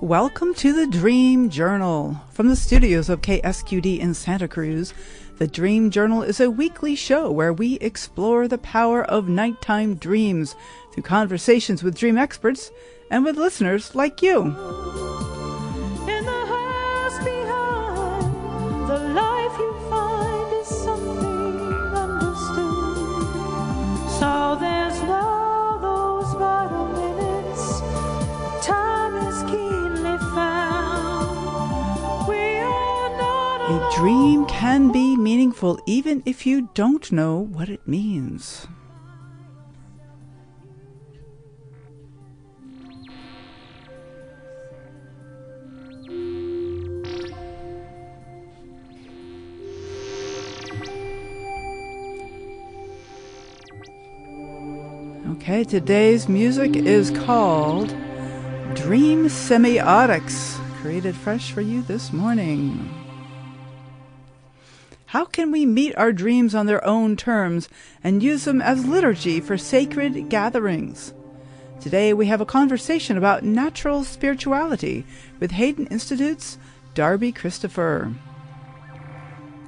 Welcome to the Dream Journal. From the studios of KSQD in Santa Cruz, the Dream Journal is a weekly show where we explore the power of nighttime dreams through conversations with dream experts and with listeners like you. In the house behind, the life you find is something understood. So there's now those vital minutes, time is keenly found. We are not alone. A dream can be meaningful even if you don't know what it means. Okay, today's music is called Dream Semiotics, created fresh for you this morning. How can we meet our dreams on their own terms and use them as liturgy for sacred gatherings? Today we have a conversation about natural spirituality with Haden Institute's Darby Christopher.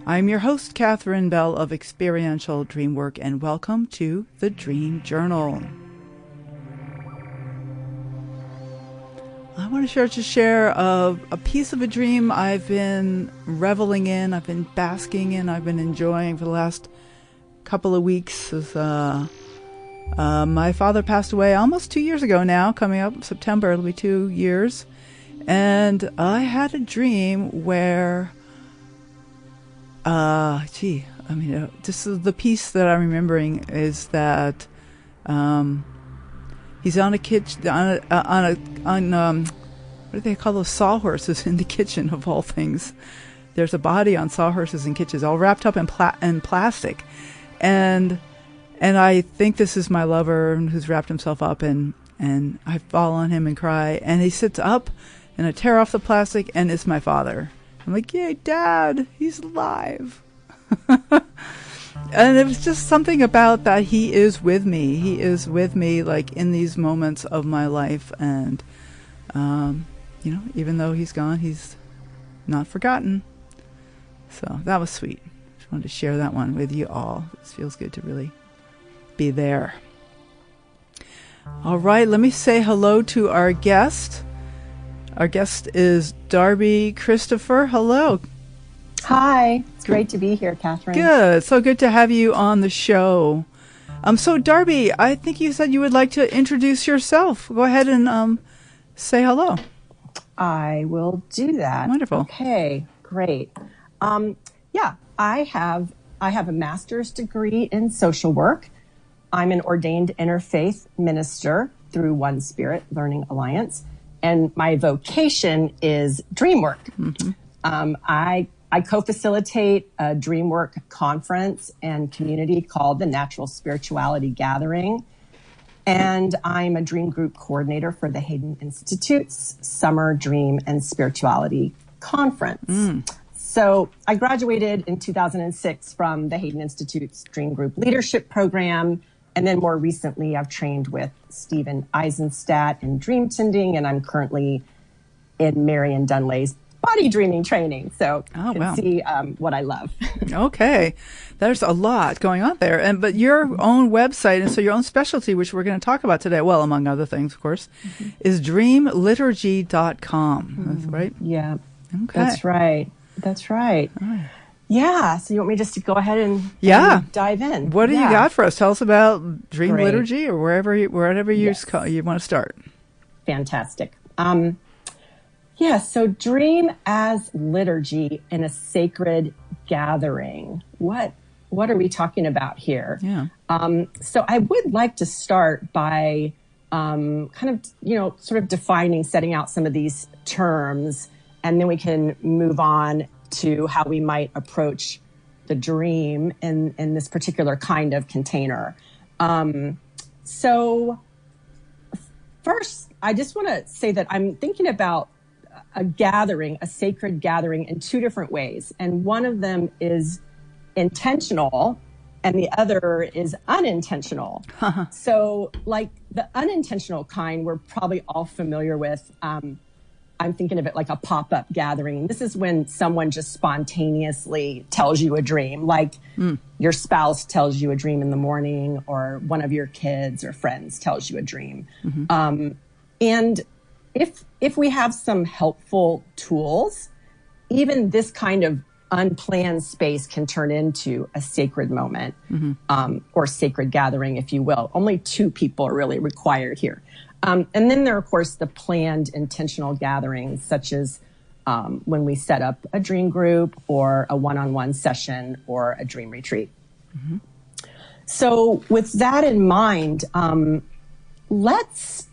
I'm your host, Catherine Bell of Experiential Dreamwork, and welcome to the Dream Journal. I want to share a piece of a dream I've been reveling in, I've been basking in, I've been enjoying for the last couple of weeks. My father passed away almost 2 years ago now, coming up September, it'll be 2 years. And I had a dream where... this is the piece that I'm remembering is that he's on a kitchen on what do they call those sawhorses in the kitchen of all things. There's a body on sawhorses in kitchens, all wrapped up in plastic, and I think this is my lover who's wrapped himself up, and I fall on him and cry, and he sits up, and I tear off the plastic, and it's my father. I'm like, yay, Dad, he's alive. And it was just something about that he is with me. He is with me, like, in these moments of my life. And, even though he's gone, he's not forgotten. So that was sweet. Just wanted to share that one with you all. It feels good to really be there. All right, let me say hello to our guest. Our guest is Darby Christopher. Hello. Hi. It's great to be here, Catherine. Good. So good to have you on the show. So Darby, I think you said you would like to introduce yourself. Go ahead and say hello. I will do that. Wonderful. Okay, great. I have a master's degree in social work. I'm an ordained interfaith minister through One Spirit Learning Alliance. And my vocation is Dreamwork. Mm-hmm. I co-facilitate a Dreamwork conference and community called the Natural Spirituality Gathering. And I'm a dream group coordinator for the Haden Institute's Summer Dream and Spirituality Conference. So I graduated in 2006 from the Haden Institute's Dream Group Leadership Program. And then more recently, I've trained with Steven Aizenstat in dream tending, and I'm currently in Marion Dunlay's body dreaming training. So you can see what I love. Okay. There's a lot going on there. But your own website, and so your own specialty, which we're going to talk about today, well, among other things, of course, is dreamliturgy.com. That's right? Yeah. Okay. That's right. All right. Yeah, so you want me just to go ahead and dive in? What do you got for us? Tell us about Dream Liturgy, or wherever you want to start. Fantastic. So dream as liturgy in a sacred gathering. What are we talking about here? Yeah. So I would like to start by sort of defining, setting out some of these terms, and then we can move on to how we might approach the dream in this particular kind of container. So first, I just want to say that I'm thinking about a gathering, a sacred gathering, in two different ways. And one of them is intentional and the other is unintentional. So like the unintentional kind, we're probably all familiar with, I'm thinking of it like a pop-up gathering. This is when someone just spontaneously tells you a dream, like your spouse tells you a dream in the morning, or one of your kids or friends tells you a dream. And if we have some helpful tools, even this kind of unplanned space can turn into a sacred moment, or sacred gathering, if you will. Only 2 people are really required here. And then there are, of course, the planned intentional gatherings, such as when we set up a dream group or a one-on-one session or a dream retreat. So with that in mind, let's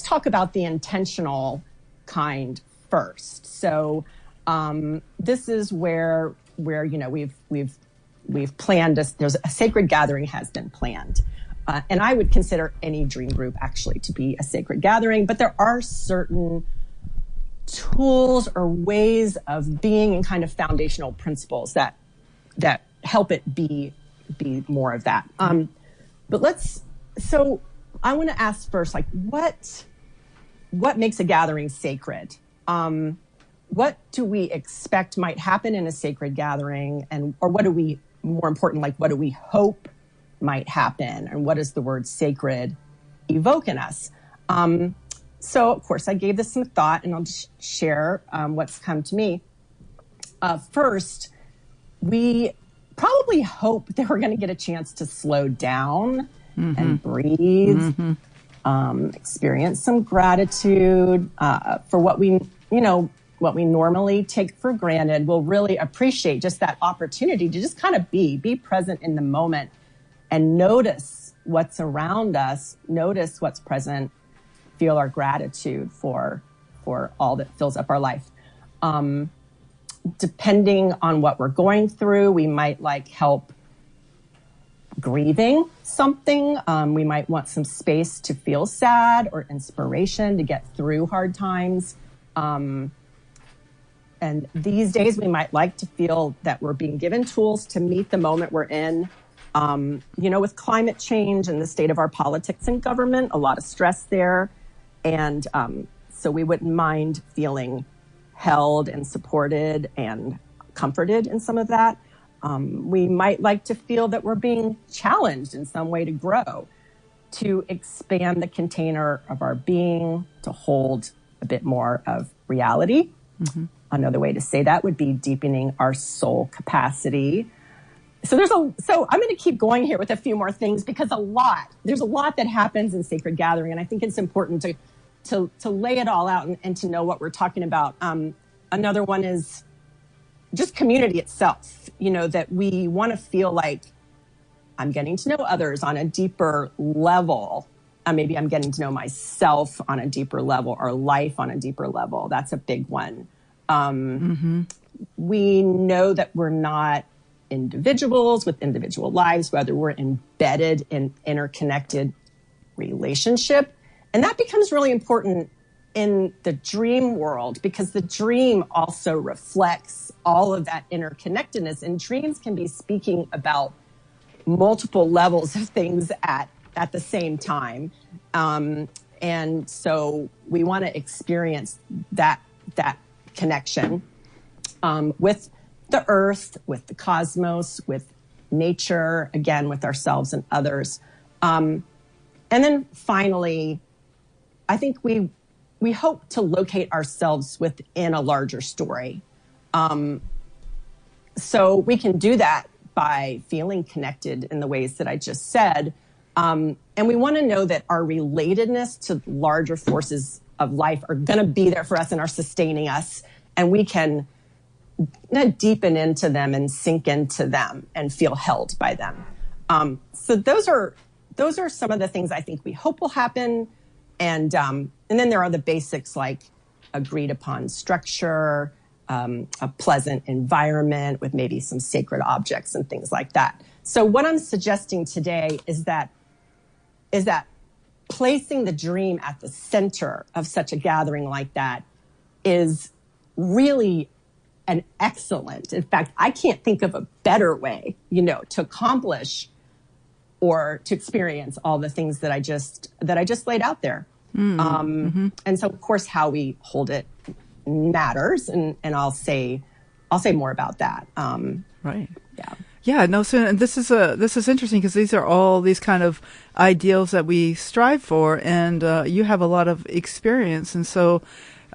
talk about the intentional kind first. So this is where you know we've planned there's a sacred gathering has been planned. And I would consider any dream group actually to be a sacred gathering, but there are certain tools or ways of being and kind of foundational principles that help it be more of that. So I want to ask first, like, what makes a gathering sacred? What do we expect might happen in a sacred gathering, or what do we, more important, like, what do we hope might happen, and what does the word sacred evoke in us? So, of course, I gave this some thought, and I'll just share what's come to me. First, we probably hope that we're going to get a chance to slow down and breathe, experience some gratitude for what we normally take for granted. We'll really appreciate just that opportunity to just kind of be present in the moment and notice what's around us, notice what's present, feel our gratitude for all that fills up our life. Depending on what we're going through, we might like help grieving something. We might want some space to feel sad or inspiration to get through hard times. And these days we might like to feel that we're being given tools to meet the moment we're in. With climate change and the state of our politics and government, a lot of stress there. And so we wouldn't mind feeling held and supported and comforted in some of that. We might like to feel that we're being challenged in some way to grow, to expand the container of our being, to hold a bit more of reality. Another way to say that would be deepening our soul capacity. So I'm going to keep going here with a few more things, because there's a lot that happens in sacred gathering, and I think it's important to lay it all out and to know what we're talking about. Another one is just community itself, that we want to feel like I'm getting to know others on a deeper level. Maybe I'm getting to know myself on a deeper level, or life on a deeper level. That's a big one. We know that we're not individuals with individual lives, whether we're embedded in interconnected relationship. And that becomes really important in the dream world, because the dream also reflects all of that interconnectedness. And dreams can be speaking about multiple levels of things at the same time. And so we want to experience that connection with the earth, with the cosmos, with nature, again, with ourselves and others. And then finally, I think we hope to locate ourselves within a larger story. So we can do that by feeling connected in the ways that I just said. And we want to know that our relatedness to larger forces of life are going to be there for us and are sustaining us. And we can deepen into them and sink into them and feel held by them. So those are some of the things I think we hope will happen. And then there are the basics like agreed upon structure, a pleasant environment with maybe some sacred objects and things like that. So what I'm suggesting today is that placing the dream at the center of such a gathering like that is really an excellent, in fact, I can't think of a better way, to accomplish or to experience all the things that I just laid out there. And so, of course, how we hold it matters, and I'll say more about that. Right. Yeah. Yeah, no, so and this is interesting because these are all these kind of ideals that we strive for, and you have a lot of experience, and so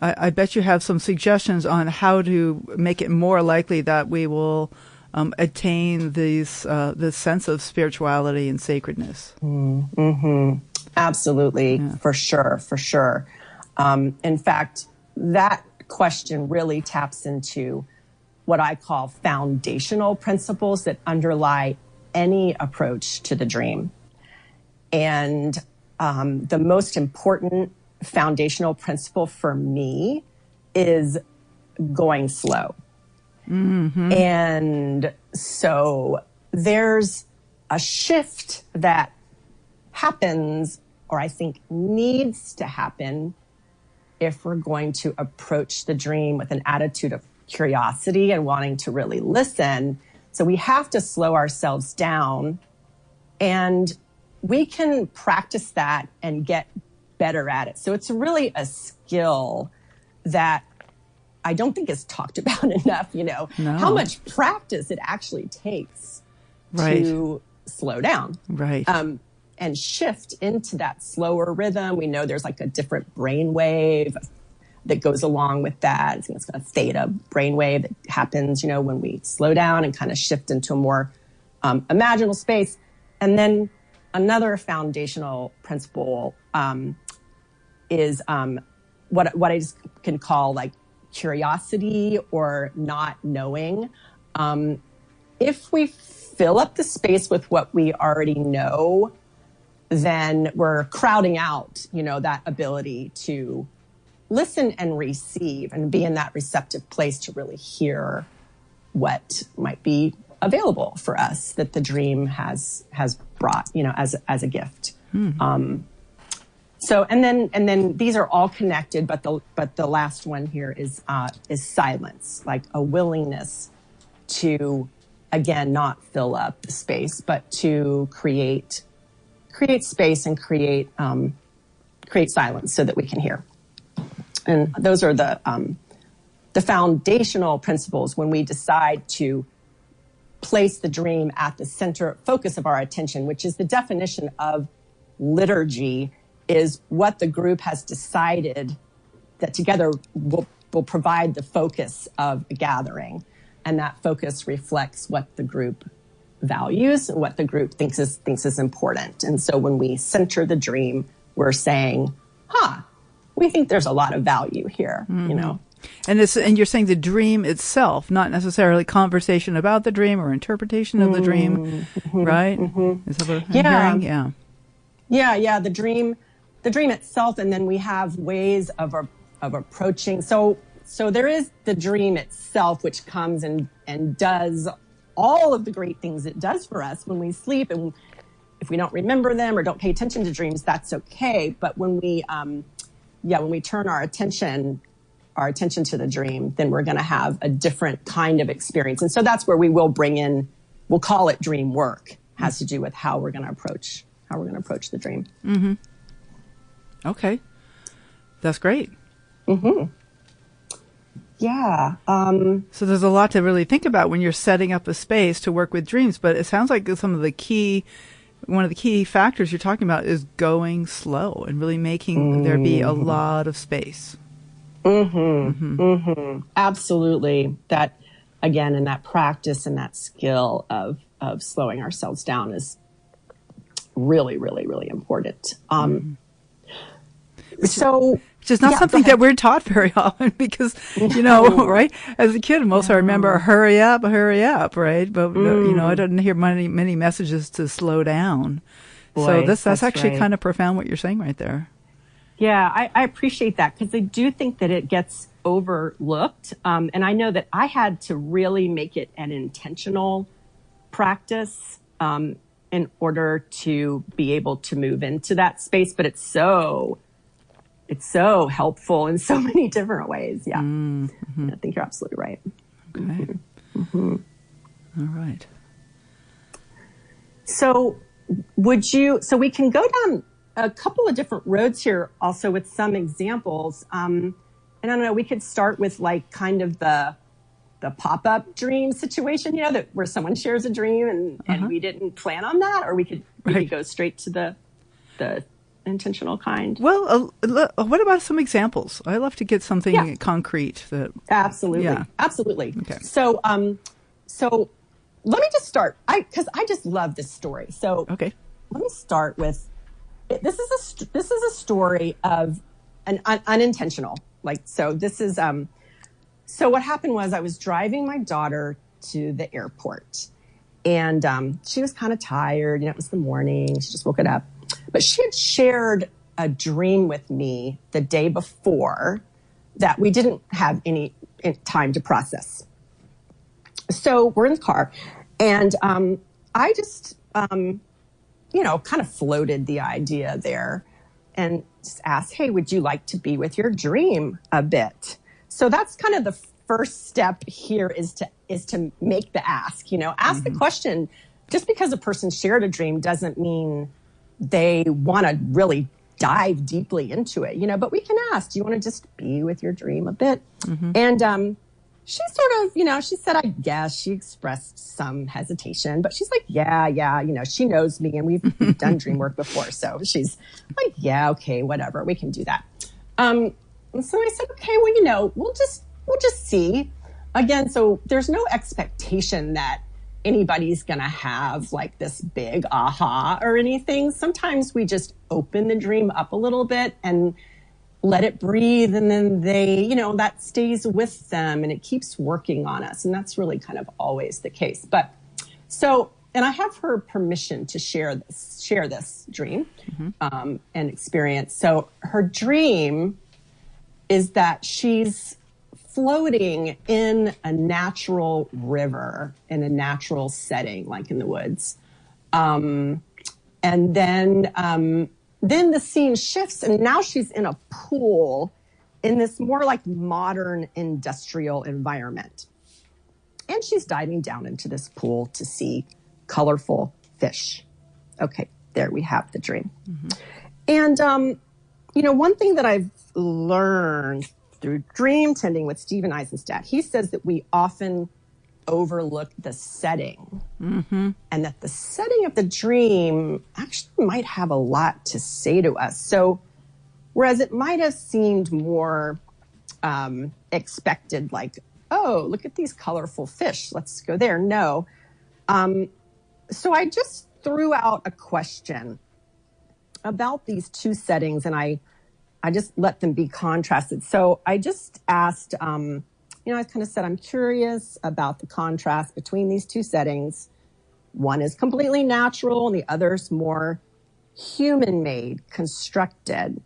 I bet you have some suggestions on how to make it more likely that we will attain this sense of spirituality and sacredness. Mm-hmm. Absolutely, Yeah. for sure. In fact, that question really taps into what I call foundational principles that underlie any approach to the dream. And the most important foundational principle for me is going slow. Mm-hmm. And so there's a shift that happens, or I think needs to happen, if we're going to approach the dream with an attitude of curiosity and wanting to really listen. So we have to slow ourselves down, and we can practice that and get better at it. So it's really a skill that I don't think is talked about enough, how much practice it actually takes to slow down. Right. And shift into that slower rhythm. We know there's like a different brain wave that goes along with that. It's a theta brainwave that happens, when we slow down and kind of shift into a more imaginal space. And then another foundational principle is what I just can call like curiosity or not knowing. If we fill up the space with what we already know, then we're crowding out, that ability to listen and receive and be in that receptive place to really hear what might be available for us that the dream has brought, as a gift. Mm-hmm. So, and then these are all connected, but the last one here is silence, like a willingness to, again, not fill up the space, but to create space and create silence so that we can hear. And those are the foundational principles when we decide to place the dream at the center focus of our attention, which is the definition of liturgy, is what the group has decided that together will provide the focus of a gathering. And that focus reflects what the group values, what the group thinks is important. And so when we center the dream, we're saying, we think there's a lot of value here, Mm-hmm. And you're saying the dream itself, not necessarily conversation about the dream or interpretation of the dream, right? Mm-hmm. Is that what I'm hearing? Yeah. The dream itself, and then we have ways of approaching. So there is the dream itself, which comes and does all of the great things it does for us when we sleep. And if we don't remember them or don't pay attention to dreams, that's okay. But when we turn our attention to the dream, then we're going to have a different kind of experience. And so that's where we will bring in, we'll call it dream work, has to do with how we're going to approach the dream. Mm-hmm. Okay. That's great. Mm-hmm. Yeah. So there's a lot to really think about when you're setting up a space to work with dreams, but it sounds like one of the key factors you're talking about is going slow and really making there be a lot of space. Absolutely. That, again, and that practice and that skill of slowing ourselves down is really, really, really important. Which is not something that we're taught very often because, right? As a kid, most I remember, hurry up, right? But, I didn't hear many messages to slow down. Boy, so that's actually kind of profound what you're saying right there. Yeah, I appreciate that because I do think that it gets overlooked. And I know that I had to really make it an intentional practice in order to be able to move into that space. But it's so helpful in so many different ways. Yeah. I think you're absolutely right. Okay. All right. So we can go down a couple of different roads here also with some examples. and I don't know, we could start with like kind of the pop-up dream situation, you know, that where someone shares a dream and we didn't plan on that, or we could go straight to the intentional kind. Well, what about some examples? I love to get something concrete. Absolutely. Okay. So let me just start. Because I just love this story. So let me start with this is a story of an unintentional. Like, so this is so what happened was I was driving my daughter to the airport, and she was kind of tired. You know, it was the morning. She just woke it up. But she had shared a dream with me the day before that we didn't have any time to process. So we're in the car, and I just, kind of floated the idea there and just asked, hey, would you like to be with your dream a bit? So that's kind of the first step here is to make the ask, ask the question. Just because a person shared a dream doesn't mean they want to really dive deeply into it, but we can ask, do you want to just be with your dream a bit? And she sort of, she said, I guess. She expressed some hesitation, but she's like, yeah, she knows me and we've done Dreamwork before. So she's like, yeah, okay, whatever, we can do that. And so I said, okay, well, we'll just see. Again, so there's no expectation that anybody's going to have like this big aha or anything. Sometimes we just open the dream up a little bit and let it breathe. And then they, that stays with them and it keeps working on us. And that's really kind of always the case. But so, and I have her permission to share this dream and experience. So her dream is that she's floating in a natural river in a natural setting, like in the woods. And then the scene shifts and now she's in a pool in this more like modern industrial environment. And she's diving down into this pool to see colorful fish. Okay, there we have the dream. And, one thing that I've learned through dream tending with Steven Aizenstat, he says that we often overlook the setting and that the setting of the dream actually might have a lot to say to us. So whereas it might have seemed more expected, like, oh, look at these colorful fish, let's go there. No. So I just threw out a question about these two settings and I just let them be contrasted. So I just asked, I kind of said, I'm curious about the contrast between these two settings. One is completely natural and the other's more human-made, constructed.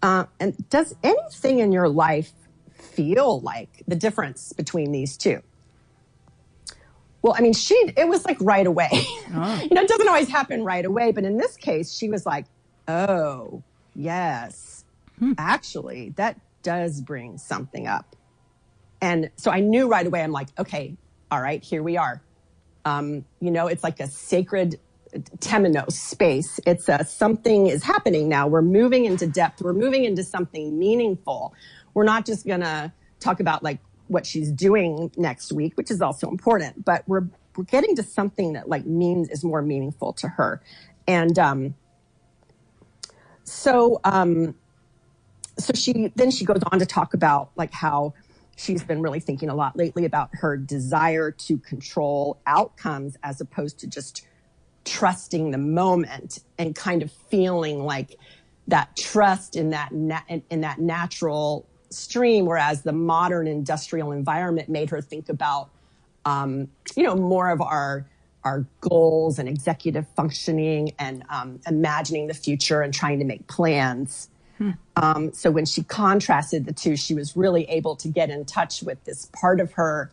And does anything in your life feel like the difference between these two? Well, I mean, it was like right away. Oh. It doesn't always happen right away, but in this case, she was like, oh, yes. Actually, that does bring something up. And so I knew right away, I'm like, okay, all right, here we are. It's like a sacred temenos space. It's something is happening now. We're moving into depth. We're moving into something meaningful. We're not just going to talk about like what she's doing next week, which is also important, but we're getting to something that like is more meaningful to her. And so she goes on to talk about like how she's been really thinking a lot lately about her desire to control outcomes as opposed to just trusting the moment and kind of feeling like that trust in that natural stream, whereas the modern industrial environment made her think about more of our goals and executive functioning and imagining the future and trying to make plans. So when she contrasted the two, she was really able to get in touch with this part of her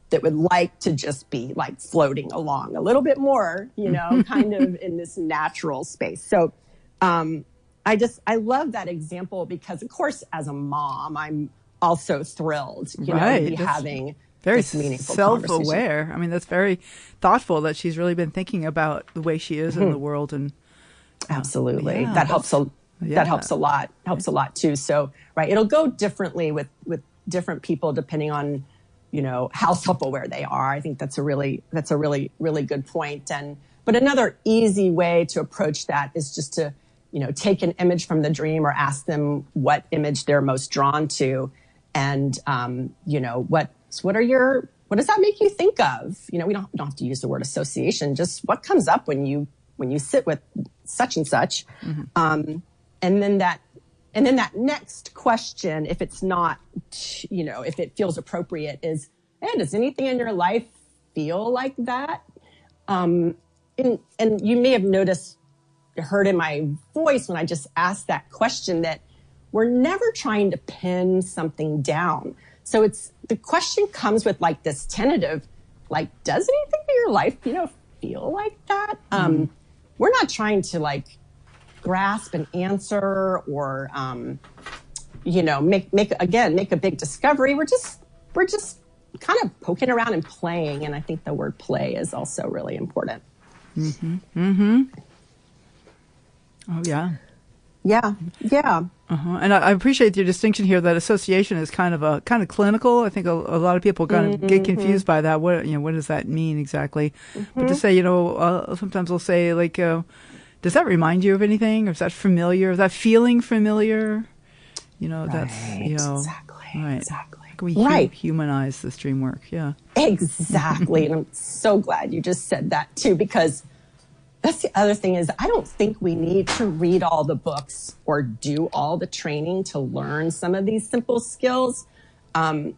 that would like to just be like floating along a little bit more, kind of in this natural space. So I love that example because, of course, as a mom, I'm also thrilled, to be having very this meaningful self-aware. I mean, that's very thoughtful that she's really been thinking about the way she is in the world. And absolutely, that helps that helps a lot. Helps a lot too. So, right, it'll go differently with different people depending on, how self-aware they are. I think that's a really good point. But another easy way to approach that is just to, take an image from the dream or ask them what image they're most drawn to, and what does that make you think of? We don't have to use the word association. Just what comes up when you sit with such and such, and then that next question, if it's not, if it feels appropriate, is, hey, does anything in your life feel like that? And you may have heard in my voice when I just asked that question that we're never trying to pin something down. So the question comes with like this tentative, like, does anything in your life, feel like that? We're not trying to like grasp an answer or, make a big discovery. We're just kind of poking around and playing. And I think the word play is also really important. Mm-hmm. Mm-hmm. Oh, yeah. Yeah. Yeah. Uh-huh. And I appreciate your distinction here that association is kind of clinical. I think a lot of people kind of get confused by that. What does that mean exactly? But to say, sometimes we'll say like, does that remind you of anything? Or is that familiar? Is that feeling familiar? That's, Exactly. Right. Exactly. Like we humanize this dream work. Yeah. Exactly. And I'm so glad you just said that too, because that's the other thing is I don't think we need to read all the books or do all the training to learn some of these simple skills. Of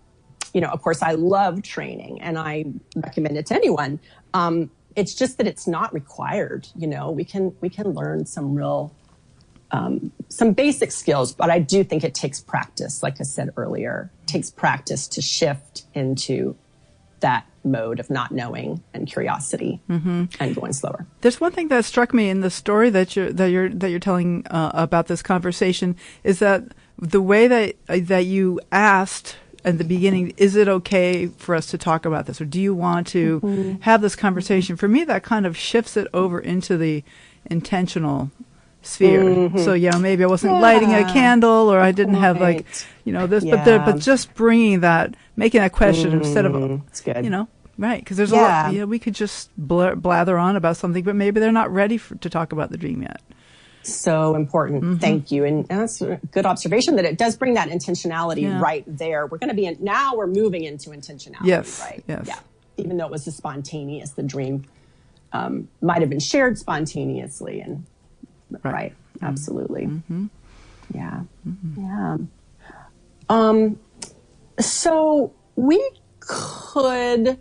course, I love training and I recommend it to anyone. It's just that it's not required. We can learn some real, some basic skills, but I do think it takes practice. Like I said earlier, it takes practice to shift into that mode of not knowing and curiosity and going slower. There's one thing that struck me in the story that you're telling about this conversation is that the way that you asked at the beginning, is it okay for us to talk about this, or do you want to have this conversation? For me, that kind of shifts it over into the intentional sphere. So maybe I wasn't lighting a candle, or I didn't have this, but just bringing that, making that question instead of it's good. Right, because there's a lot. We could just blather on about something, but maybe they're not ready to talk about the dream yet. So important. Thank you. And that's a good observation that it does bring that intentionality right there. We're going to be now we're moving into intentionality, right? Yes. Yeah. Even though it was spontaneous, the dream might have been shared spontaneously and right. Absolutely. Yeah. Yeah. So we could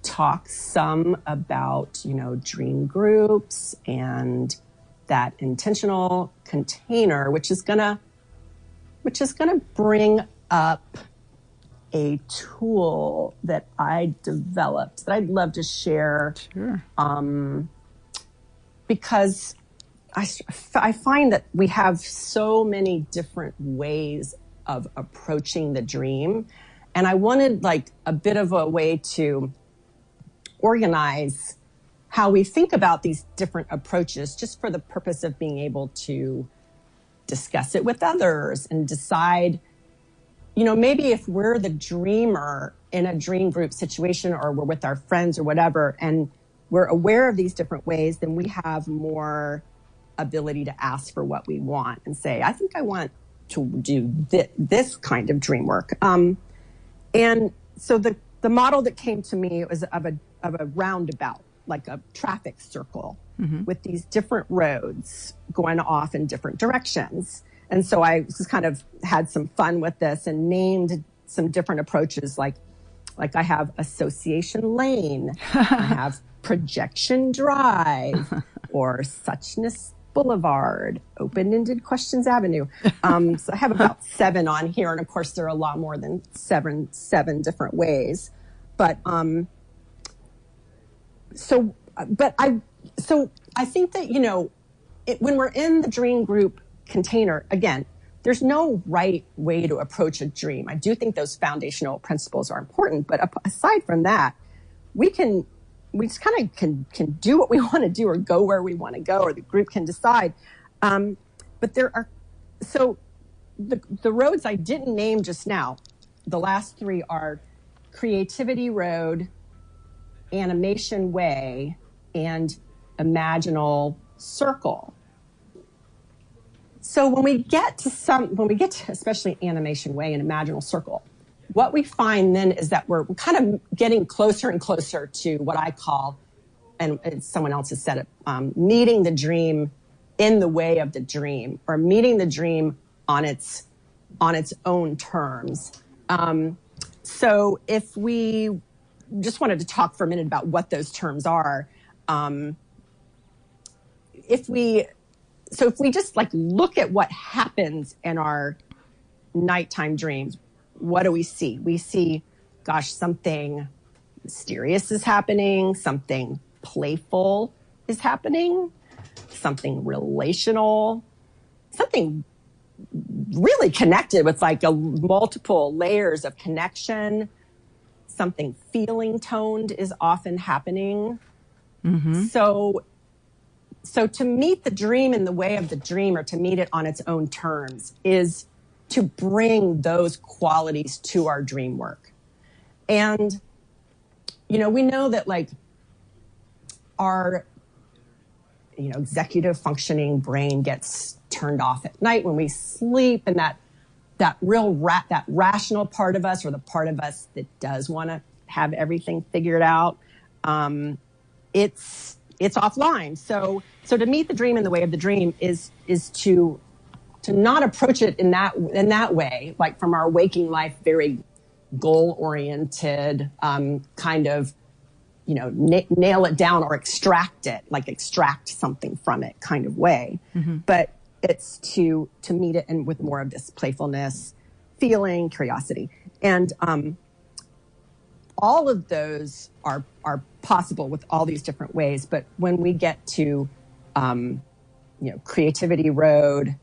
talk some about, dream groups and that intentional container, which is gonna bring up a tool that I developed that I'd love to share. Sure. Because I find that we have so many different ways of approaching the dream. And I wanted like a bit of a way to organize how we think about these different approaches just for the purpose of being able to discuss it with others and decide, maybe if we're the dreamer in a dream group situation or we're with our friends or whatever, and we're aware of these different ways, then we have more ability to ask for what we want and say, I think I want to do this kind of dream work. And so the model that came to me was of a roundabout, like a traffic circle with these different roads going off in different directions. And so I just kind of had some fun with this and named some different approaches, like I have association lane, I have projection drive, or suchness Boulevard, open-ended questions avenue. So I have about 7 on here, and of course there are a lot more than seven different ways. But I think that when we're in the dream group container, again, there's no right way to approach a dream. I do think those foundational principles are important, but aside from that, we just kind of can do what we want to do or go where we want to go, or the group can decide. But there are So the roads I didn't name just now, the last three are Creativity Road, Animation Way, and Imaginal Circle. So when we get to especially Animation Way and Imaginal Circle, what we find then is that we're kind of getting closer and closer to what I call, and someone else has said it, meeting the dream in the way of the dream, or meeting the dream on its own terms. So if we just wanted to talk for a minute about what those terms are, if we just like look at what happens in our nighttime dreams, what do we see? We see, gosh, something mysterious is happening, something playful is happening, something relational, something really connected with like multiple layers of connection, something feeling toned is often happening. Mm-hmm. So to meet the dream in the way of the dream, or to meet it on its own terms, is to bring those qualities to our dream work. And, we know that like our, executive functioning brain gets turned off at night when we sleep, and that rational part of us, or the part of us that does want to have everything figured out, it's offline. So to meet the dream in the way of the dream is to not approach it in that way, like from our waking life, very goal oriented, kind of, nail it down or extract something from it kind of way. Mm-hmm. But it's to meet it with more of this playfulness, feeling, curiosity. And all of those are possible with all these different ways. But when we get to, Creativity Road,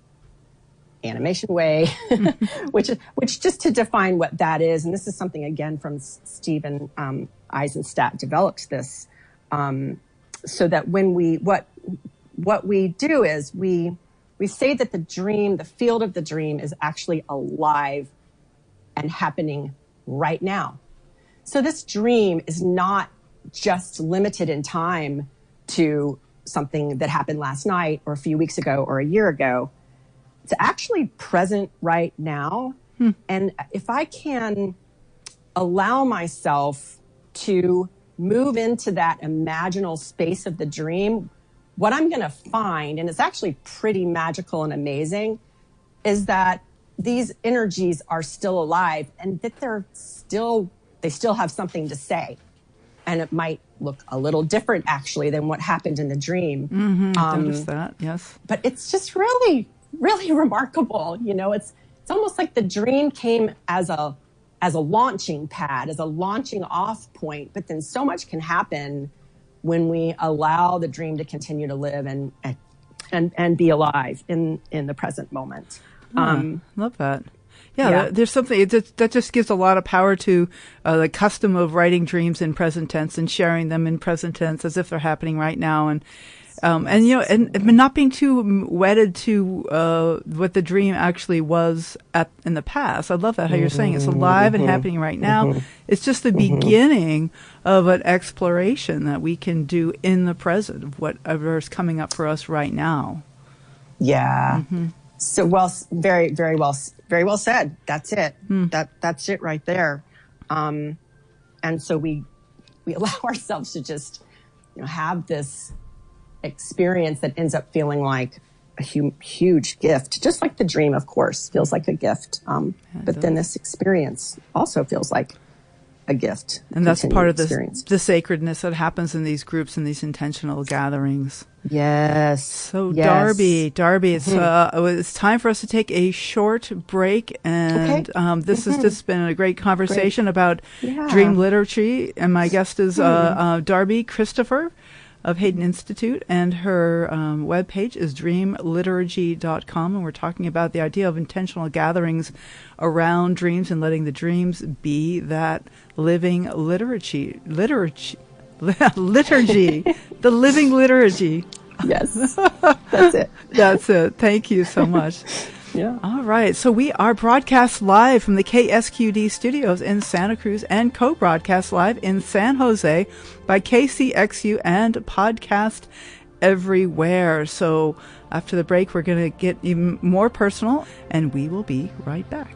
Animation Way, which just to define what that is, and this is something again from Steven Aizenstat developed this, so that when what we do is we say that the field of the dream is actually alive and happening right now. So this dream is not just limited in time to something that happened last night or a few weeks ago or a year ago. It's actually present right now. And if I can allow myself to move into that imaginal space of the dream, what I'm going to find, and it's actually pretty magical and amazing, is that these energies are still alive, and that they still have something to say. And it might look a little different actually than what happened in the dream. Mm-hmm, I noticed that, yes. But it's just really, really remarkable. It's almost like the dream came as a launching pad, as a launching off point. But then so much can happen when we allow the dream to continue to live and be alive in the present moment. Love that. Yeah, there's something that just gives a lot of power to the custom of writing dreams in present tense and sharing them in present tense as if they're happening right now, and not being too wedded to what the dream actually was in the past. I love that how you're saying it's alive and happening right now. It's just the beginning of an exploration that we can do in the present of whatever is coming up for us right now. Yeah. Mm-hmm. So very, very well said. That's it. That's it right there. And so we allow ourselves to just, have this experience that ends up feeling like a huge gift, just like the dream, of course, feels like a gift. But then this experience also feels like a gift. And that's part of the sacredness that happens in these groups and these intentional gatherings. Yes. So yes. Darby, it's time for us to take a short break, and this has just been a great conversation about dream liturgy. And my guest is Darby Christopher of Haden Institute, and her webpage is dreamliturgy.com, and we're talking about the idea of intentional gatherings around dreams and letting the dreams be that living liturgy, the living liturgy. Yes, that's it. That's it. Thank you so much. Yeah. All right. So we are broadcast live from the KSQD studios in Santa Cruz and co-broadcast live in San Jose by KCXU and podcast everywhere. So after the break, we're going to get even more personal, and we will be right back.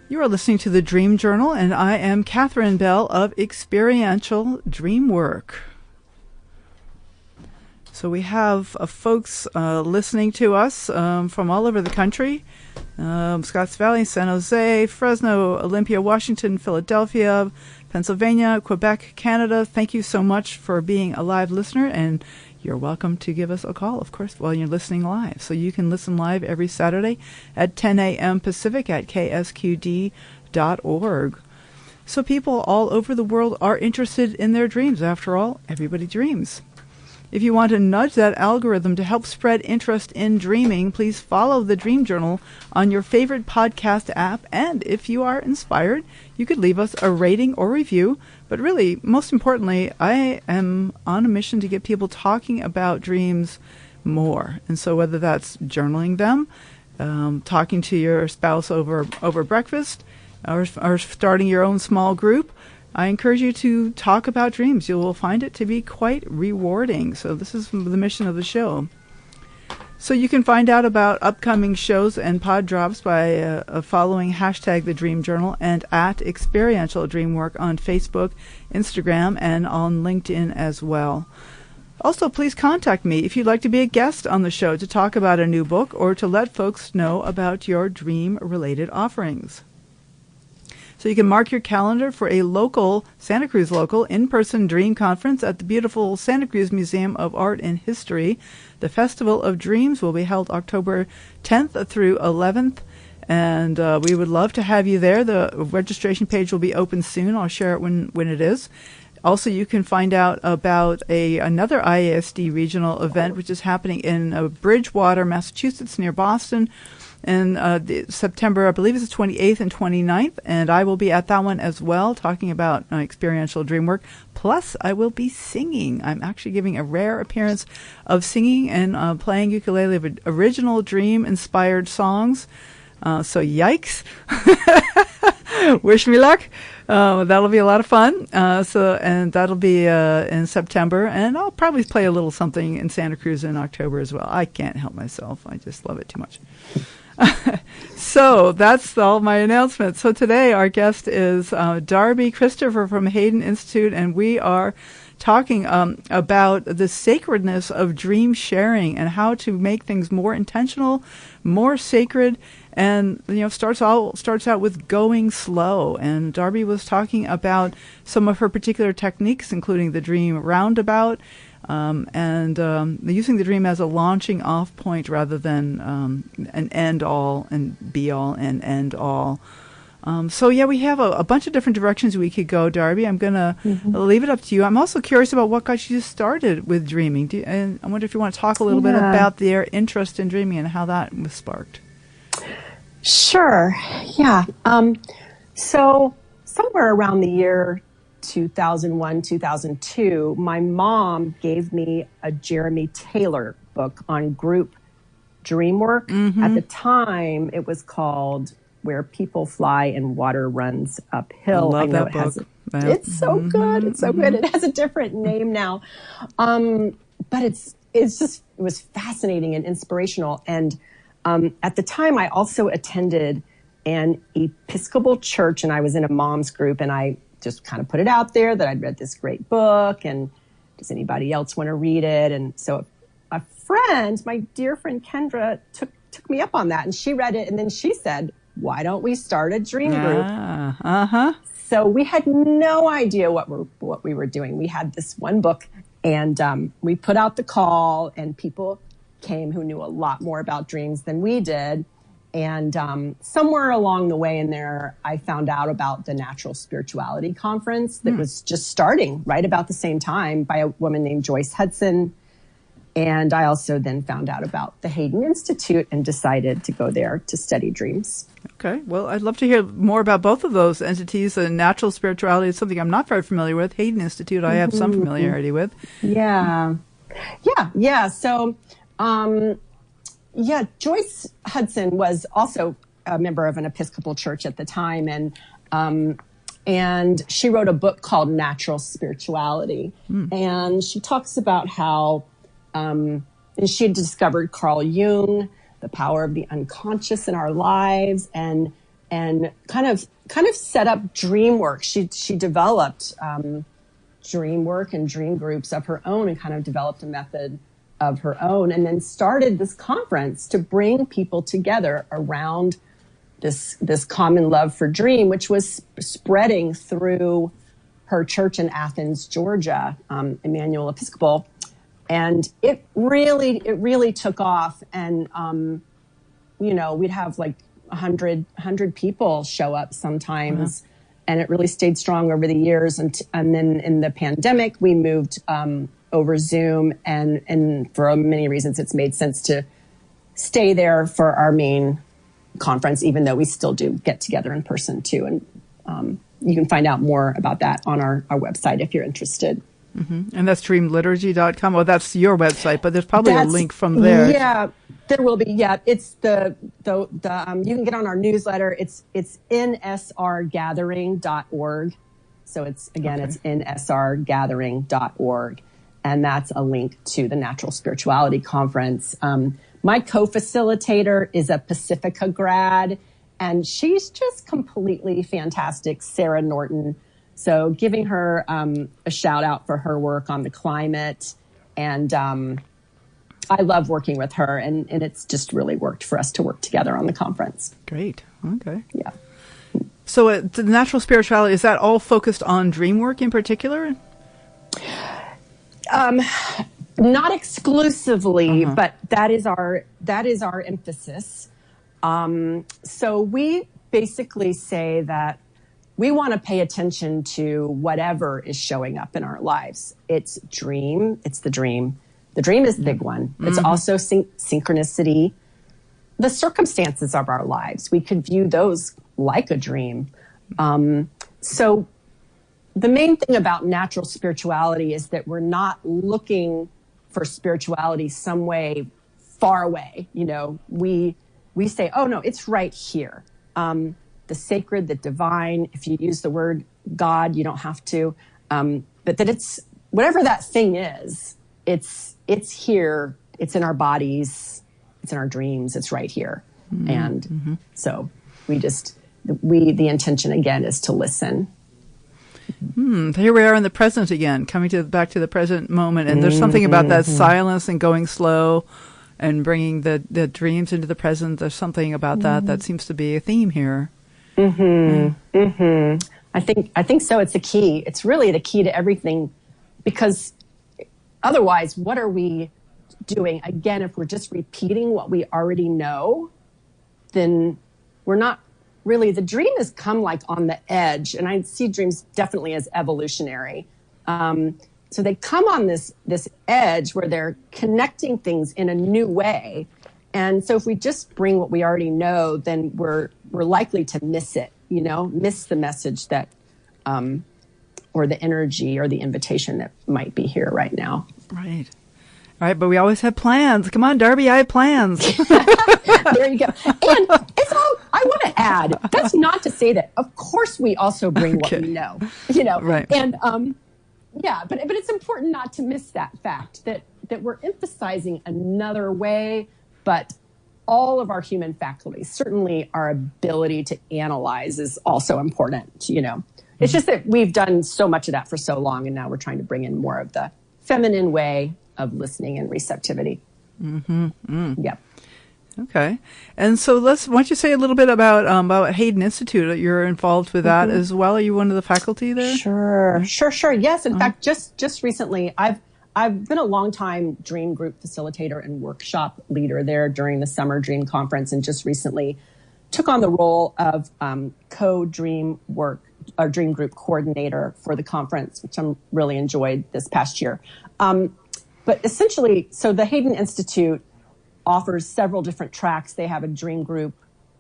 You are listening to the Dream Journal, and I am Catherine Bell of Experiential Dreamwork. So we have folks listening to us from all over the country. Scotts Valley, San Jose, Fresno, Olympia, Washington, Philadelphia, Pennsylvania, Quebec, Canada. Thank you so much for being a live listener, and you're welcome to give us a call, of course, while you're listening live. So you can listen live every Saturday at 10 a.m. Pacific at ksqd.org. So people all over the world are interested in their dreams. After all, everybody dreams. If you want to nudge that algorithm to help spread interest in dreaming, please follow the Dream Journal on your favorite podcast app. And if you are inspired, you could leave us a rating or review. But really, most importantly, I am on a mission to get people talking about dreams more. And so whether that's journaling them, talking to your spouse over breakfast, or starting your own small group, I encourage you to talk about dreams. You will find it to be quite rewarding. So this is the mission of the show. So you can find out about upcoming shows and pod drops by following hashtag The Dream Journal and at Experiential Dreamwork on Facebook, Instagram, and on LinkedIn as well. Also, please contact me if you'd like to be a guest on the show to talk about a new book or to let folks know about your dream-related offerings. So you can mark your calendar for a local, Santa Cruz local, in-person dream conference at the beautiful Santa Cruz Museum of Art and History. The Festival of Dreams will be held October 10th through 11th, and we would love to have you there. The registration page will be open soon. I'll share it when it is. Also, you can find out about another IASD regional event, which is happening in Bridgewater, Massachusetts, near Boston, in September, I believe it's the 28th and 29th, and I will be at that one as well, talking about experiential dream work. Plus, I will be singing. I'm actually giving a rare appearance of singing and playing ukulele of original dream-inspired songs. So yikes. Wish me luck. That'll be a lot of fun. And that'll be in September, and I'll probably play a little something in Santa Cruz in October as well. I can't help myself. I just love it too much. So that's all my announcements. So today our guest is Darby Christopher from Haden Institute, and we are talking about the sacredness of dream sharing and how to make things more intentional, more sacred, and starts out with going slow. And Darby was talking about some of her particular techniques, including the dream roundabout, and using the dream as a launching off point rather than an end all and be all and end all. So we have a bunch of different directions we could go, Darby. I'm going to leave it up to you. I'm also curious about what got you started with dreaming. And I wonder if you want to talk a little bit about their interest in dreaming and how that was sparked. Sure. Yeah. So somewhere around the year 2001, 2002, my mom gave me a Jeremy Taylor book on group Dreamwork. At the time, it was called Where People Fly and Water Runs Uphill. I love that book. It's so good. It's so good. It has a different name now. But it was fascinating and inspirational. And at the time, I also attended an Episcopal church, and I was in a mom's group, and I just kind of put it out there that I'd read this great book, and does anybody else want to read it? And so a friend, my dear friend Kendra, took me up on that, and she read it, and then she said, why don't we start a dream group? So we had no idea what we were doing. We had this one book, and we put out the call, and people came who knew a lot more about dreams than we did. And somewhere along the way in there, I found out about the Natural Spirituality Conference that was just starting right about the same time by a woman named Joyce Hudson. And I also then found out about the Haden Institute and decided to go there to study dreams. Okay. Well, I'd love to hear more about both of those entities. Natural spirituality is something I'm not very familiar with. Haden Institute, I have some familiarity with. Yeah. So, Joyce Hudson was also a member of an Episcopal church at the time. And she wrote a book called Natural Spirituality. And she talks about how, and she had discovered Carl Jung, the power of the unconscious in our lives, and kind of set up Dreamwork. She developed Dreamwork and dream groups of her own, and kind of developed a method of her own, and then started this conference to bring people together around this common love for dream, which was spreading through her church in Athens, Georgia, Emmanuel Episcopal. And it really took off. And, we'd have like 100 people show up sometimes. And it really stayed strong over the years. And then in the pandemic, we moved over Zoom. And for many reasons, it's made sense to stay there for our main conference, even though we still do get together in person too. And you can find out more about that on our website if you're interested. And that's dreamliturgy.com. Well, that's your website, but there's probably a link from there. Yeah, there will be. Yeah, it's the you can get on our newsletter. It's nsrgathering.org. So it's nsrgathering.org. And that's a link to the Natural Spirituality Conference. My co-facilitator is a Pacifica grad, and she's just completely fantastic, Sarah Norton. So giving her a shout out for her work on the climate. And I love working with her, and it's just really worked for us to work together on the conference. Great. Okay. Yeah. So the Natural Spirituality, is that all focused on dream work in particular? Not exclusively, but that is our emphasis. So we basically say that we want to pay attention to whatever is showing up in our lives. It's the dream. The dream is the big one. It's also synchronicity. The circumstances of our lives, we could view those like a dream. So the main thing about natural spirituality is that we're not looking for spirituality some way far away. We say, oh no, it's right here. The sacred, the divine, if you use the word God, you don't have to, but that it's whatever that thing is, it's here, it's in our bodies, it's in our dreams, it's right here. And so the intention again is to listen. Here we are in the present again, coming back to the present moment. And there's something about that silence and going slow and bringing the dreams into the present. There's something about that seems to be a theme here. I think so. It's a key. It's really the key to everything, because otherwise, what are we doing? Again, if we're just repeating what we already know, then we're not really, the dream has come like on the edge, and I see dreams definitely as evolutionary. So they come on this edge where they're connecting things in a new way. And so if we just bring what we already know, then we're likely to miss it, miss the message that, or the energy or the invitation that might be here right now. Right. Right. But we always have plans. Come on, Darby, I have plans. There you go. And it's all, I want to add, that's not to say that, of course, we also bring what we know, Right. And, but it's important not to miss that fact that we're emphasizing another way, but all of our human faculties, certainly our ability to analyze, is also important, It's just that we've done so much of that for so long, and now we're trying to bring in more of the feminine way of listening and receptivity. Yep. Okay. And so why don't you say a little bit about Haden Institute? You're involved with that as well. Are you one of the faculty there? Sure. Yes. In fact, just recently, I've been a longtime dream group facilitator and workshop leader there during the Summer Dream Conference, and just recently took on the role of dream group coordinator for the conference, which I'm really enjoyed this past year. But essentially, so the Haden Institute offers several different tracks. They have a dream group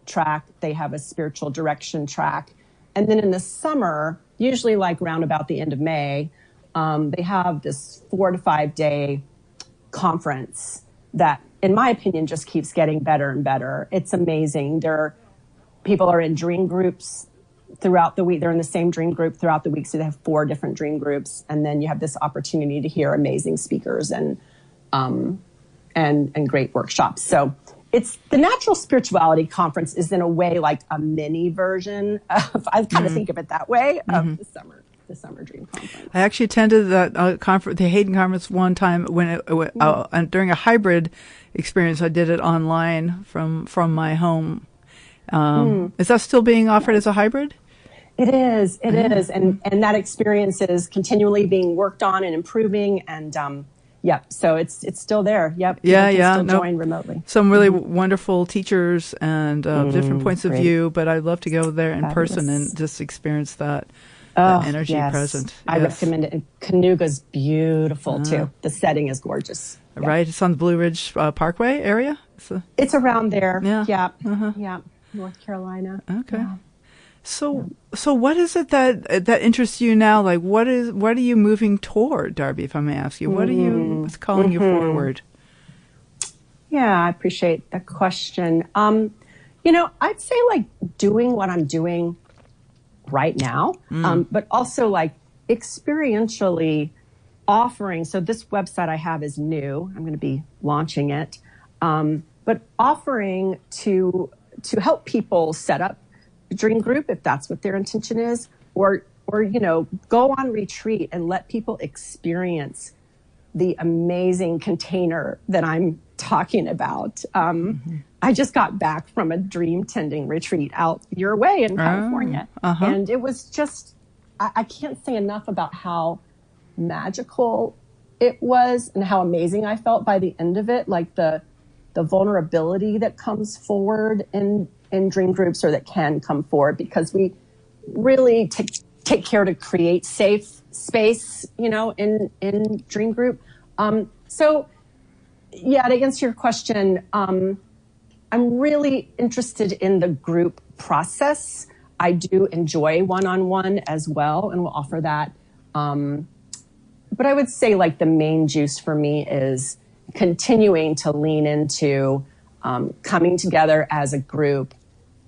track, they have a spiritual direction track, and then in the summer, usually like around about the end of May, they have this 4 to 5 day conference that, in my opinion, just keeps getting better and better. It's amazing. People are in dream groups throughout the week. They're in the same dream group throughout the week. So they have 4 different dream groups. And then you have this opportunity to hear amazing speakers and great workshops. So it's the Natural Spirituality Conference is in a way like a mini version of, I kind of think of it that way, of the summer Dream Conference. I actually attended that conference, the Haden Conference, one time when during a hybrid experience. I did it online from my home. Is that still being offered as a hybrid? It is. It is. And that experience is continually being worked on and improving. And so it's still there. Yep. Join remotely. Some really wonderful teachers and different points of view, but I'd love to go there in person and just experience that energy present. I recommend it. And Canuga's beautiful too. The setting is gorgeous. Right. It's on the Blue Ridge Parkway area. It's around there. Yeah. Yeah. North Carolina. Okay. Yeah. So what is it that interests you now? Like, what are you moving toward, Darby, if I may ask you? What's calling you forward? Yeah, I appreciate that question. I'd say like doing what I'm doing right now, but also like experientially offering. So this website I have is new. I'm going to be launching it, but offering to help people set up a dream group if that's what their intention is, or go on retreat and let people experience the amazing container that I'm talking about. I just got back from a dream tending retreat out your way in California, and it was just I can't say enough about how magical it was and how amazing I felt by the end of it. Like the vulnerability that comes forward in dream groups, or that can come forward, because we really take care to create safe space, in dream group. So yeah, to answer your question, I'm really interested in the group process. I do enjoy one-on-one as well, and will offer that. But I would say like the main juice for me is continuing to lean into coming together as a group,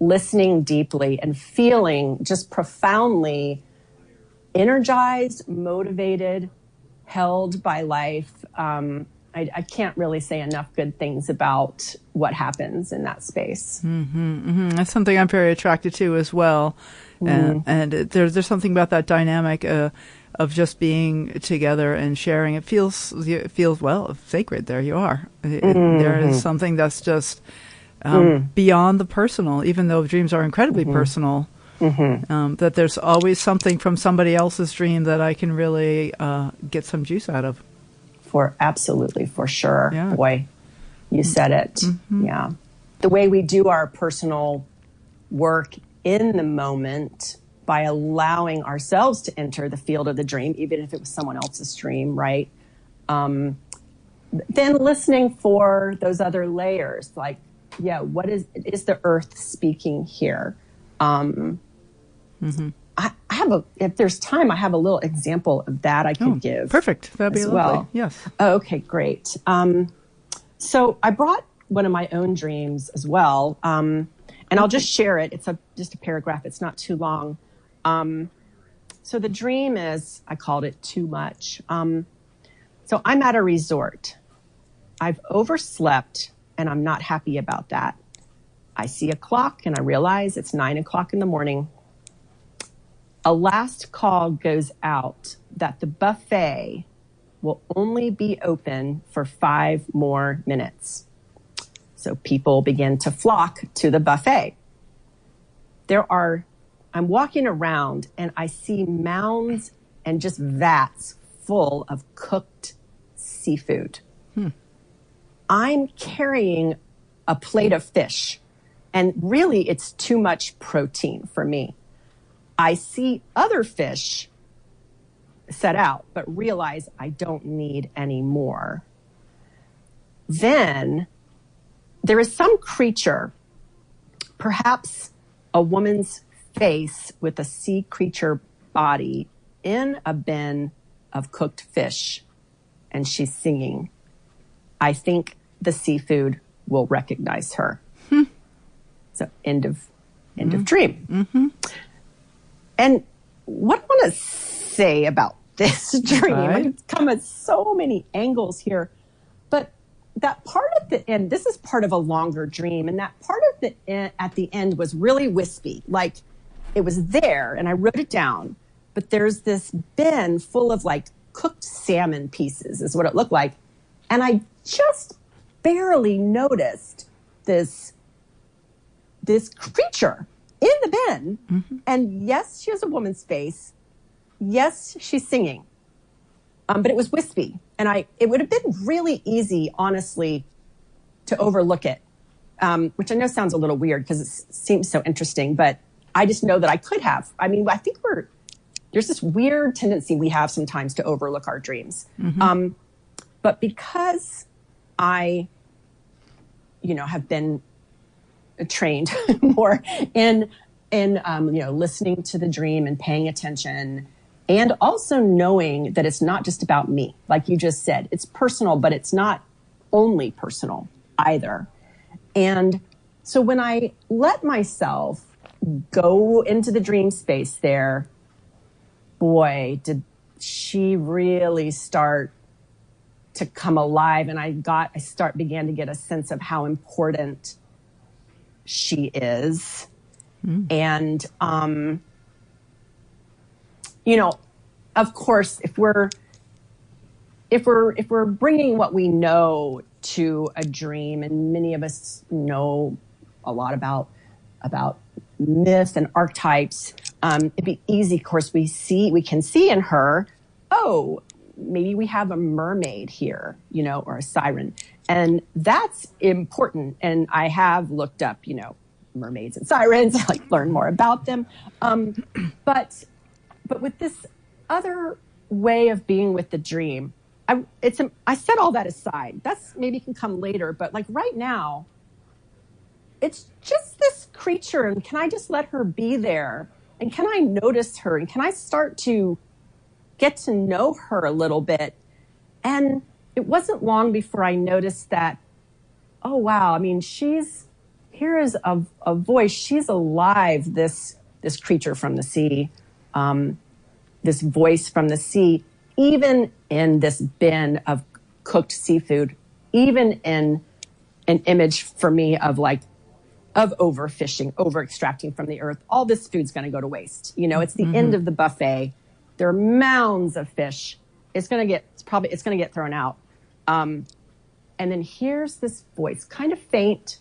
listening deeply, and feeling just profoundly energized, motivated, held by life. I can't really say enough good things about what happens in that space. That's something I'm very attracted to as well. And there's something about that dynamic of just being together and sharing. It feels well sacred. There you are. There is something that's just beyond the personal, even though dreams are incredibly personal. That there's always something from somebody else's dream that I can really get some juice out of. Absolutely, for sure. Yeah. Boy, you said it. Yeah. The way we do our personal work in the moment, by allowing ourselves to enter the field of the dream, even if it was someone else's dream, right? Then listening for those other layers, like, what is the earth speaking here? I have if there's time, I have a little example of that I could give. Perfect. That'd be lovely. Well. Yes. Okay, great. So I brought one of my own dreams as well. And I'll just share it. It's just a paragraph. It's not too long. So the dream is, I called it Too Much. So I'm at a resort. I've overslept and I'm not happy about that. I see a clock and I realize it's 9:00 in the morning. A last call goes out that the buffet will only be open for 5 more minutes. So people begin to flock to the buffet. I'm walking around and I see mounds and just vats full of cooked seafood. I'm carrying a plate of fish, and really it's too much protein for me. I see other fish set out, but realize I don't need any more. Then there is some creature, perhaps a woman's face with a sea creature body, in a bin of cooked fish, and she's singing. I think the seafood will recognize her. So end of dream. And what I want to say about this dream, I can come at so many angles here, but that part at the end, this is part of a longer dream, and that part of the at the end was really wispy. Like, it was there, and I wrote it down, but there's this bin full of like cooked salmon pieces, is what it looked like, and I just barely noticed this creature in the bin. And yes, she has a woman's face. Yes, she's singing. But it was wispy. And it would have been really easy, honestly, to overlook it, which I know sounds a little weird because it seems so interesting, but I just know that I could have. I mean, I think there's this weird tendency we have sometimes to overlook our dreams. But because I, have been trained more in listening to the dream and paying attention, and also knowing that it's not just about me. Like you just said, it's personal, but it's not only personal either. And so when I let myself go into the dream space there, boy, did she really start to come alive. And I began to get a sense of how important she is. And, of course, if we're bringing what we know to a dream, and many of us know a lot about myth and archetypes, it'd be easy. Of course, we can see in her, oh, maybe we have a mermaid here, or a siren. And that's important. And I have looked up, mermaids and sirens, learn more about them. But with this other way of being with the dream, I set all that aside. That's maybe can come later, but right now, it's just this creature, and can I just let her be there? And can I notice her? And can I start to get to know her a little bit? And it wasn't long before I noticed that, oh, wow, I mean, here is a voice. She's alive, this creature from the sea, this voice from the sea, even in this bin of cooked seafood, even in an image for me of overfishing, over extracting from the earth. All this food's going to go to waste. It's the end of the buffet. There are mounds of fish. It's going to get thrown out. And then here's this voice, kind of faint,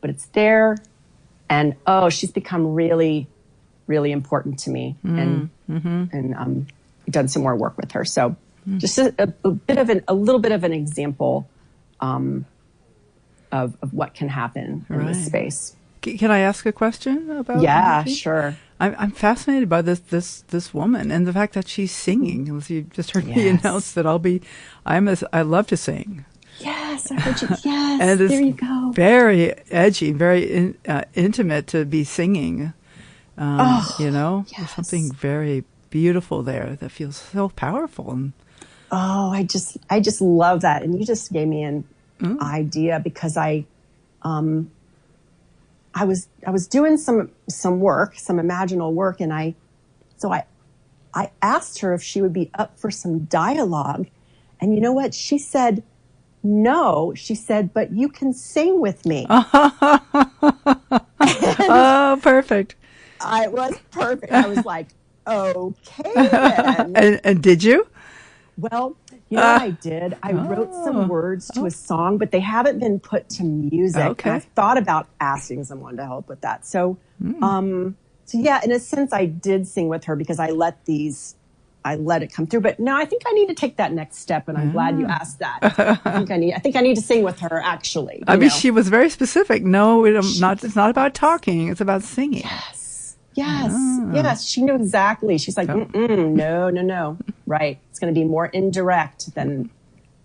but it's there. And she's become really, really important to me. And I've done some more work with her. So just a little bit of an example of what can happen in this space. Can I ask a question about? Yeah, sure. I'm fascinated by this woman and the fact that she's singing. As you just heard me announce that I love to sing. Yes, I heard you. Yes, and it's there you go. Very edgy, very intimate to be singing. There's something very beautiful there that feels so powerful. And I just love that, and you just gave me an idea, because I was doing some work, some imaginal work, and I asked her if she would be up for some dialogue, and you know what? She said no. She said, "But you can sing with me." Oh, perfect. It was perfect. I was like, okay then. And did you? Well, what I did? I wrote some words to a song, but they haven't been put to music. Okay. And I thought about asking someone to help with that. So yeah, in a sense, I did sing with her, because I let these I let it come through. But no, I think I need to take that next step, and I'm glad you asked that. I think I need to sing with her, actually. I mean, she was very specific. No, it's not about talking. It's about singing. Yes. She knew exactly. She's like, no. Right. It's going to be more indirect than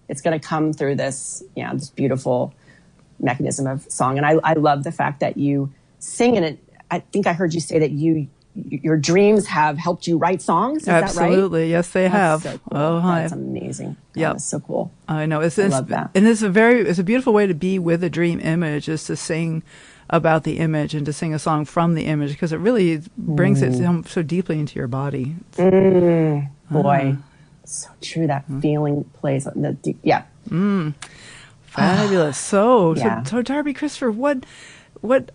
it's going to come through this beautiful mechanism of song. And I love the fact that you sing, and I think I heard you say that your dreams have helped you write songs. Is that right? Absolutely. Yes, they have. So cool. Oh, hi. That's amazing. Yeah. That's so cool. I know. I love that. And it's a beautiful way to be with a dream image, is to sing about the image and to sing a song from the image, because it really brings it so deeply into your body. Boy, so true. That feeling plays on the deep. Yeah. Fabulous. So Darby Christopher, what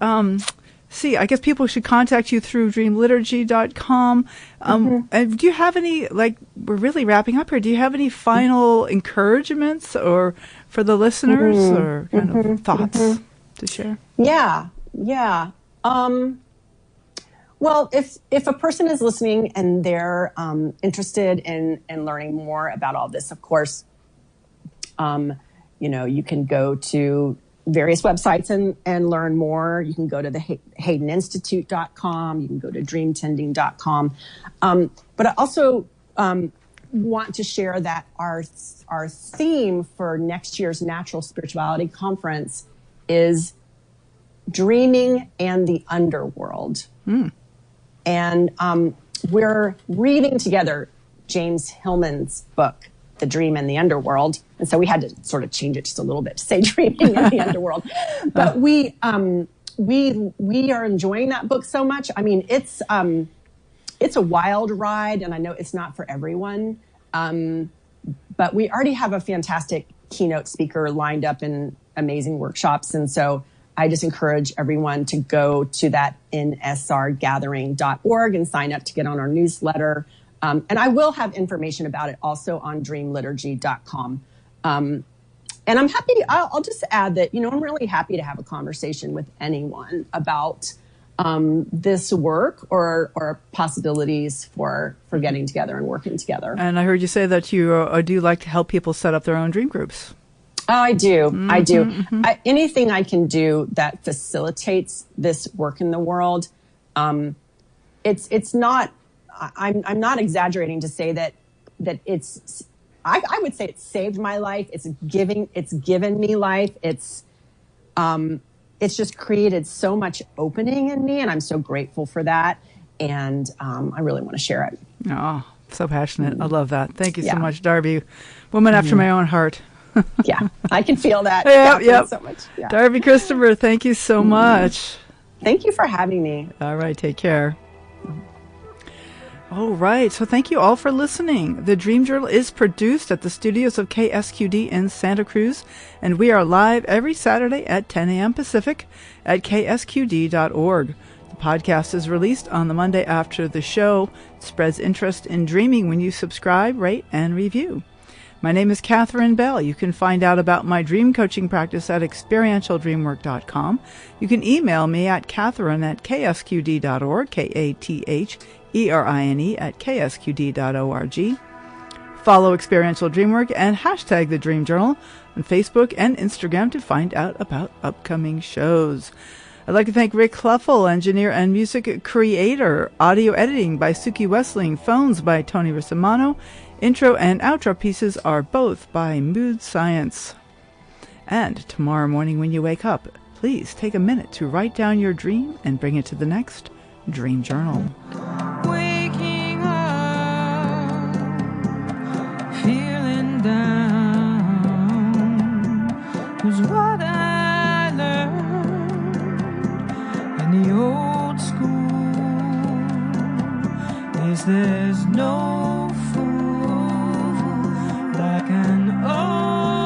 I guess people should contact you through dreamliturgy.com. And do you have any, we're really wrapping up here, do you have any final encouragements or for the listeners or kind of thoughts to share? Yeah. Well, if a person is listening and they're interested in learning more about all this, of course, you can go to various websites and learn more. You can go to the HadenInstitute.com. You can go to dreamtending.com. But I also want to share that our theme for next year's Natural Spirituality Conference is Dreaming and the Underworld. And we're reading together James Hillman's book, The Dream and the Underworld. And so we had to sort of change it just a little bit to say Dreaming and the Underworld. But we are enjoying that book so much. I mean, it's a wild ride, and I know it's not for everyone. But we already have a fantastic keynote speaker lined up in amazing workshops. And so I just encourage everyone to go to that nsrgathering.org and sign up to get on our newsletter. And I will have information about it also on dreamliturgy.com. And I'm happy, I'll just add that, I'm really happy to have a conversation with anyone about this work or possibilities for getting together and working together. And I heard you say that you do like to help people set up their own dream groups. Oh, I do. I do. Anything I can do that facilitates this work in the world. It's not, I'm not exaggerating to say that it's, I would say it saved my life. It's given me life. It's just created so much opening in me, and I'm so grateful for that. And I really want to share it. Oh, so passionate. I love that. Thank you so much, Darby. Woman after my own heart. Yeah, I can feel that. Yep. So much. Yeah. Darby Christopher, thank you so much. Thank you for having me. All right, take care. All right, so thank you all for listening. The Dream Journal is produced at the studios of KSQD in Santa Cruz, and we are live every Saturday at 10 a.m. Pacific at ksqd.org. The podcast is released on the Monday after the show. It spreads interest in dreaming when you subscribe, rate, and review. My name is Catherine Bell. You can find out about my dream coaching practice at experientialdreamwork.com. You can email me at catherine@ksqd.org, KATHERINE@ksqd.org. Follow Experiential Dreamwork and hashtag The Dream Journal on Facebook and Instagram to find out about upcoming shows. I'd like to thank Rick Cleffel, engineer and music creator. Audio editing by Suki Wessling. Phones by Tony Rissimano. Intro and outro pieces are both by Mood Science. And tomorrow morning when you wake up, please take a minute to write down your dream and bring it to the next Dream Journal. Waking up, feeling down was what I learned in the old school. Is there's no fool like an old